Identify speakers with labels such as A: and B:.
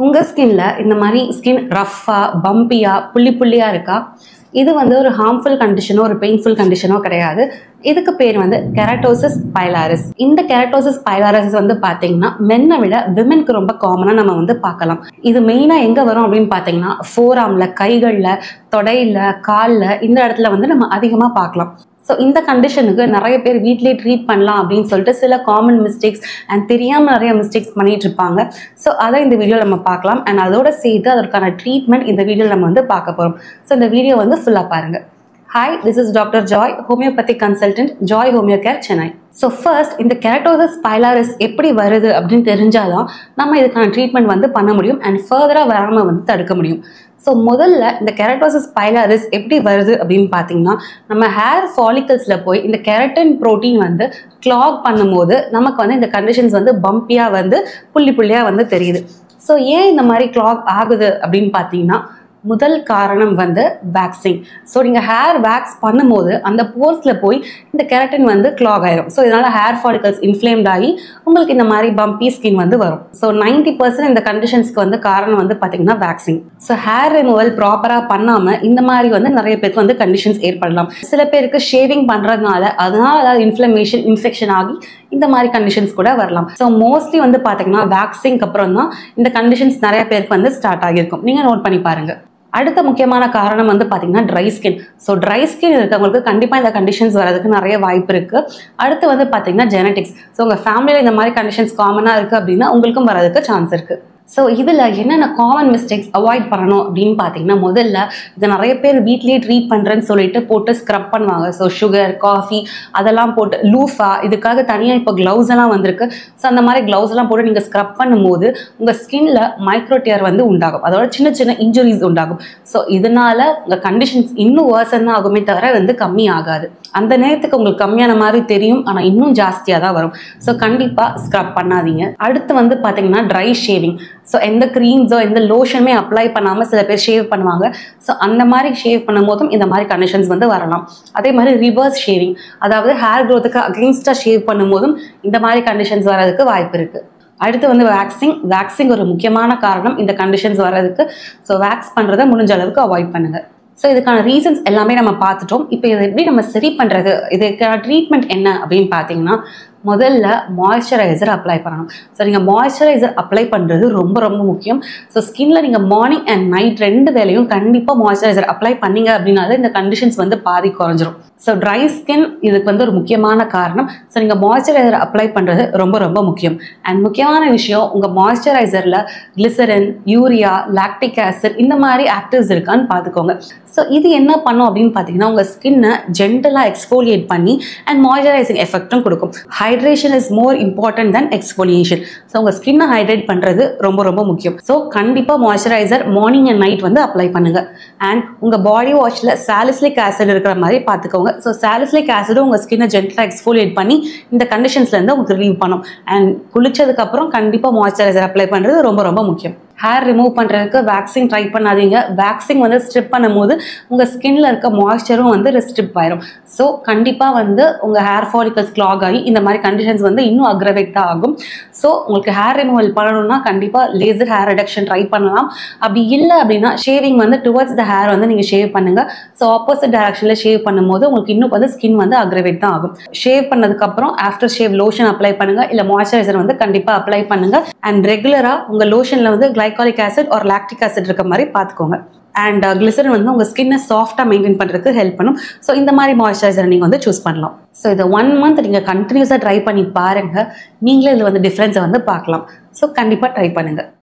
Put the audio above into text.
A: உங்க ஸ்கின்ல இந்த மாதிரி ஸ்கின் ரஃப்பா பம்பியா புள்ளி புள்ளியா இருக்கா? இது வந்து ஒரு ஹார்ம்ஃபுல் கண்டிஷனோ ஒரு பெயின்ஃபுல் கண்டிஷனோ கிடையாது. இதுக்கு பேர் வந்து கெரட்டோசிஸ் பைலாரிஸ். இந்த கெரட்டோசிஸ் பைலாரிஸ் வந்து பாத்தீங்கன்னா மென்னை விட விமென்க்கு ரொம்ப காமனா நம்ம வந்து பார்க்கலாம். இது மெயினா எங்க வரும் அப்படின்னு பாத்தீங்கன்னா ஃபோராம்ல, கைகள்ல, தொடையில, கால்ல இந்த இடத்துல வந்து நம்ம அதிகமா பார்க்கலாம். ஸோ இந்த கண்டிஷனுக்கு நிறைய பேர் வீட்லேயே ட்ரீட் பண்ணலாம் அப்படின்னு சொல்லிட்டு சில காமன் மிஸ்டேக்ஸ் அண்ட் தெரியாமல் நிறைய மிஸ்டேக்ஸ் பண்ணிட்டு இருப்பாங்க. ஸோ அதை இந்த வீடியோவில் நம்ம பார்க்கலாம். அண்ட் அதோட சேர்த்து அதற்கான ட்ரீட்மெண்ட் இந்த வீடியோவில் நம்ம வந்து பார்க்க போகிறோம். ஸோ இந்த வீடியோ வந்து ஃபுல்லாக பாருங்க. Hi, this is doctor Joy, homeopathy consultant, Joy homeo care, Chennai. So first இந்த கெரட்டோசிஸ் பைலாரிஸ் எப்படி வருது அப்படின்னு தெரிஞ்சாதான் நம்ம இதுக்கான ட்ரீட்மெண்ட் வந்து பண்ண முடியும் அண்ட் ஃபர்தராக வராமல் வந்து தடுக்க முடியும். ஸோ முதல்ல இந்த கெரட்டோசிஸ் பைலாரிஸ் எப்படி வருது அப்படின்னு பார்த்தீங்கன்னா, நம்ம ஹேர் ஃபாலிக்கல்ஸில் போய் இந்த கெரட்டின் ப்ரோட்டீன் வந்து கிளாக் பண்ணும்போது நமக்கு வந்து இந்த கண்டிஷன்ஸ் வந்து பம்பியாக வந்து புள்ளி புள்ளியாக வந்து தெரியுது. ஸோ ஏன் இந்த மாதிரி கிளாக் ஆகுது அப்படின்னு பார்த்தீங்கன்னா, முதல் காரணம் வந்து வேக்சிங். ஸோ நீங்கள் ஹேர் வேக்ஸ் பண்ணும்போது அந்த போர்ஸில் போய் இந்த கெரட்டின் வந்து கிளாக் ஆயிரும். ஸோ இதனால் ஹேர் ஃபாலிகல்ஸ் இன்ஃப்ளேம்ட் ஆகி உங்களுக்கு இந்த மாதிரி பம்பி ஸ்கின் வந்து வரும். ஸோ 90% இந்த கண்டிஷன்ஸ்க்கு வந்து காரணம் வந்து பார்த்தீங்கன்னா வேக்சிங். ஸோ ஹேர் ரிமூவல் ப்ராப்பராக பண்ணாமல் இந்த மாதிரி வந்து நிறைய பேருக்கு வந்து கண்டிஷன்ஸ் ஏற்படலாம். சில பேருக்கு ஷேவிங் பண்ணுறதுனால அதனால ஏதாவது இன்ஃப்ளமேஷன் இன்ஃபெக்ஷன் ஆகி இந்த மாதிரி கண்டிஷன்ஸ் கூட வரலாம். ஸோ மோஸ்ட்லி வந்து பார்த்தீங்கன்னா வேக்சிங்க்கு அப்புறம் தான் இந்த கண்டிஷன்ஸ் நிறைய பேருக்கு வந்து ஸ்டார்ட் ஆகியிருக்கும். நீங்கள் நோட் பண்ணி பாருங்க. அடுத்த முக்கியமான காரணம் வந்து பார்த்தீங்கன்னா dry skin. So dry skin இருக்கவங்களுக்கு கண்டிப்பாக இந்த கண்டிஷன்ஸ் வரதுக்கு நிறைய வாய்ப்பு இருக்குது. அடுத்து வந்து பார்த்தீங்கன்னா ஜெனட்டிக்ஸ். ஸோ உங்கள் ஃபேமிலியில் இந்த மாதிரி கண்டிஷன்ஸ் காமனாக இருக்குது அப்படின்னா உங்களுக்கும் வரதுக்கு சான்ஸ் இருக்குது. ஸோ இதில் என்னென்ன காமன் மிஸ்டேக்ஸ் அவாய்ட் பண்ணணும் அப்படின்னு பார்த்தீங்கன்னா, முதல்ல இதை நிறைய பேர் வீட்லேயே ட்ரீட் பண்ணுறேன்னு சொல்லிட்டு போட்டு ஸ்க்ரப் பண்ணுவாங்க. ஸோ சுகர், காஃபி அதெல்லாம் போட்டு லூஃபா இதுக்காக தனியாக இப்போ க்ளவுஸ் எல்லாம் வந்திருக்கு. ஸோ அந்த மாதிரி க்ளவுஸ் எல்லாம் போட்டு நீங்கள் ஸ்க்ரப் பண்ணும்போது உங்கள் ஸ்கின்ல மைக்ரோடியர் வந்து உண்டாகும். அதோட சின்ன சின்ன இன்ஜுரிஸ் உண்டாகும். ஸோ இதனால உங்கள் கண்டிஷன்ஸ் இன்னும் வேர்சன் தான் ஆகுமே தவிர வந்து கம்மி ஆகாது. அந்த நேரத்துக்கு உங்களுக்கு கம்மியான மாதிரி தெரியும், ஆனால் இன்னும் ஜாஸ்தியாக தான் வரும். ஸோ கண்டிப்பாக ஸ்க்ரப் பண்ணாதீங்க. அடுத்து வந்து பார்த்தீங்கன்னா ட்ரை ஷேவிங். ஸோ எந்த க்ரீம்ஸோ எந்த லோஷனுமே அப்ளை பண்ணாமல் சில பேர் ஷேவ் பண்ணுவாங்க. ஸோ அந்த மாதிரி ஷேவ் பண்ணும் போதும் இந்த மாதிரி கண்டிஷன்ஸ் வந்து வரலாம். அதே மாதிரி ரிவர்ஸ் ஷேவிங், அதாவது ஹேர் க்ரோத்துக்கு அகெயின்ஸ்டாக ஷேவ் பண்ணும் போதும் இந்த மாதிரி கண்டிஷன்ஸ் வர்றதுக்கு வாய்ப்பு இருக்குது. அடுத்து வந்து வேக்சிங் ஒரு முக்கியமான காரணம் இந்த கண்டிஷன்ஸ் வர்றதுக்கு. ஸோ வேக்ஸ் பண்ணுறதை முடிஞ்ச அளவுக்கு அவாய்ட் பண்ணுங்கள். ஸோ இதுக்கான ரீசன்ஸ் எல்லாமே நம்ம பார்த்துட்டோம். இப்போ இதை எப்படி நம்ம சரி பண்ணுறது, இதுக்கான ட்ரீட்மெண்ட் என்ன அப்படின்னு பார்த்தீங்கன்னா, முதல்ல மாய்ஸ்சரைசர் அப்ளை பண்ணணும். ஸோ நீங்கள் மாய்ஸ்சரைசர் அப்ளை பண்ணுறது ரொம்ப ரொம்ப முக்கியம். ஸோ ஸ்கின்ல நீங்கள் மார்னிங் அண்ட் நைட் 2 வேளையும் கண்டிப்பாக மாய்ஸ்சரைசர் அப்ளை பண்ணீங்க அப்படின்னால இந்த கண்டிஷன்ஸ் வந்து பாதி குறைஞ்சிரும். ஸோ ட்ரை ஸ்கின் இதுக்கு வந்து ஒரு முக்கியமான காரணம். ஸோ நீங்கள் மாய்ஸ்சரைசர் அப்ளை பண்ணுறது ரொம்ப ரொம்ப முக்கியம். அண்ட் முக்கியமான விஷயம், உங்கள் மாய்ஸ்சரைசரில் கிளிசரின், யூரியா, லாக்டிக் ஆசிட் இந்த மாதிரி ஆக்டிவ்ஸ் இருக்கான்னு பார்த்துக்கோங்க. ஸோ இது என்ன பண்ணும் அப்படின்னு பார்த்தீங்கன்னா, உங்கள் ஸ்கின்னை ஜென்டலாக எக்ஸ்ஃபோலியேட் பண்ணி அண்ட் மாய்ஸ்சரைசிங் எஃபெக்டும் கொடுக்கும். Hydration is more important then exfoliation. So உங்கள் ஸ்கின்னை ஹைட்ரேட் பண்ணுறது ரொம்ப ரொம்ப முக்கியம். ஸோ கண்டிப்பாக மாய்ஸ்சரைசர் மார்னிங் அண்ட் நைட் வந்து அப்ளை பண்ணுங்கள். அண்ட் உங்கள் பாடி வாஷில் சாலிசிலிக் ஆசிட் இருக்கிற மாதிரி பார்த்துக்கோங்க. ஸோ சாலிசிலிக் ஆசிடும் உங்கள் ஸ்கின்னை ஜென்டலாக எக்ஸ்ஃபோலியேட் பண்ணி இந்த கண்டிஷன்ஸ்லேருந்து உங்களுக்கு ரிலீவ் பண்ணும். அண்ட் குளிச்சதுக்கப்புறம் கண்டிப்பாக மாய்ஸ்சரைசர் அப்ளை பண்ணுறது ரொம்ப ரொம்ப முக்கியம். ஹேர் ரிமூவ் பண்ணுறதுக்கு வேக்சிங் ட்ரை பண்ணாதீங்க. வேக்சிங் வந்து ஸ்ட்ரிப் பண்ணும்போது உங்கள் ஸ்கின்ல இருக்க மாய்ஸ்சரும் வந்து ரெஸ்ட்ரிப் ஆயிரும். ஸோ கண்டிப்பாக வந்து உங்கள் ஹேர் ஃபாலிகல்ஸ் கிளாக் ஆகி இந்த மாதிரி கண்டிஷன்ஸ் வந்து இன்னும் அக்ரவேட் தான் ஆகும். ஸோ உங்களுக்கு ஹேர் ரிமூவல் பண்ணணும்னா கண்டிப்பாக லேசர் ஹேர் ரிடக்ஷன் ட்ரை பண்ணலாம். அப்படி இல்லை அப்படின்னா ஷேவிங் வந்து டுவர்ட்ஸ் த ஹேர் வந்து நீங்கள் ஷேவ் பண்ணுங்கள். ஸோ ஆப்போசிட் டைரக்ஷனில் ஷேவ் பண்ணும்போது உங்களுக்கு இன்னும் வந்து ஸ்கின் வந்து அக்ரவேட் தான் ஆகும். ஷேவ் பண்ணதுக்கப்புறம் ஆஃப்டர் ஷேவ் லோஷன் அப்ளை பண்ணுங்கள், இல்லை மாய்ஸ்சரைசர் வந்து கண்டிப்பாக அப்ளை பண்ணுங்கள். அண்ட் ரெகுலராக உங்கள் லோஷனில் வந்து கிளைகாலிக் ஆசிட் ஒரு லாக்டிக் ஆசிட் இருக்க மாதிரி பார்த்துக்கோங்க. அண்ட் கிளிசரின் வந்து உங்கள் ஸ்கின்னை சாஃப்டாக மெயின்டைன் பண்ணுறதுக்கு ஹெல்ப் பண்ணும். ஸோ இந்த மாதிரி மாய்ஸ்சரைசர் நீங்கள் வந்து சூஸ் பண்ணலாம். ஸோ இதை 1 மந்த் நீங்கள் கண்டினியூஸாக ட்ரை பண்ணி பாருங்கள். நீங்களே இதில் வந்து டிஃப்ரென்ஸை வந்து பார்க்கலாம். ஸோ கண்டிப்பாக ட்ரை பண்ணுங்கள்.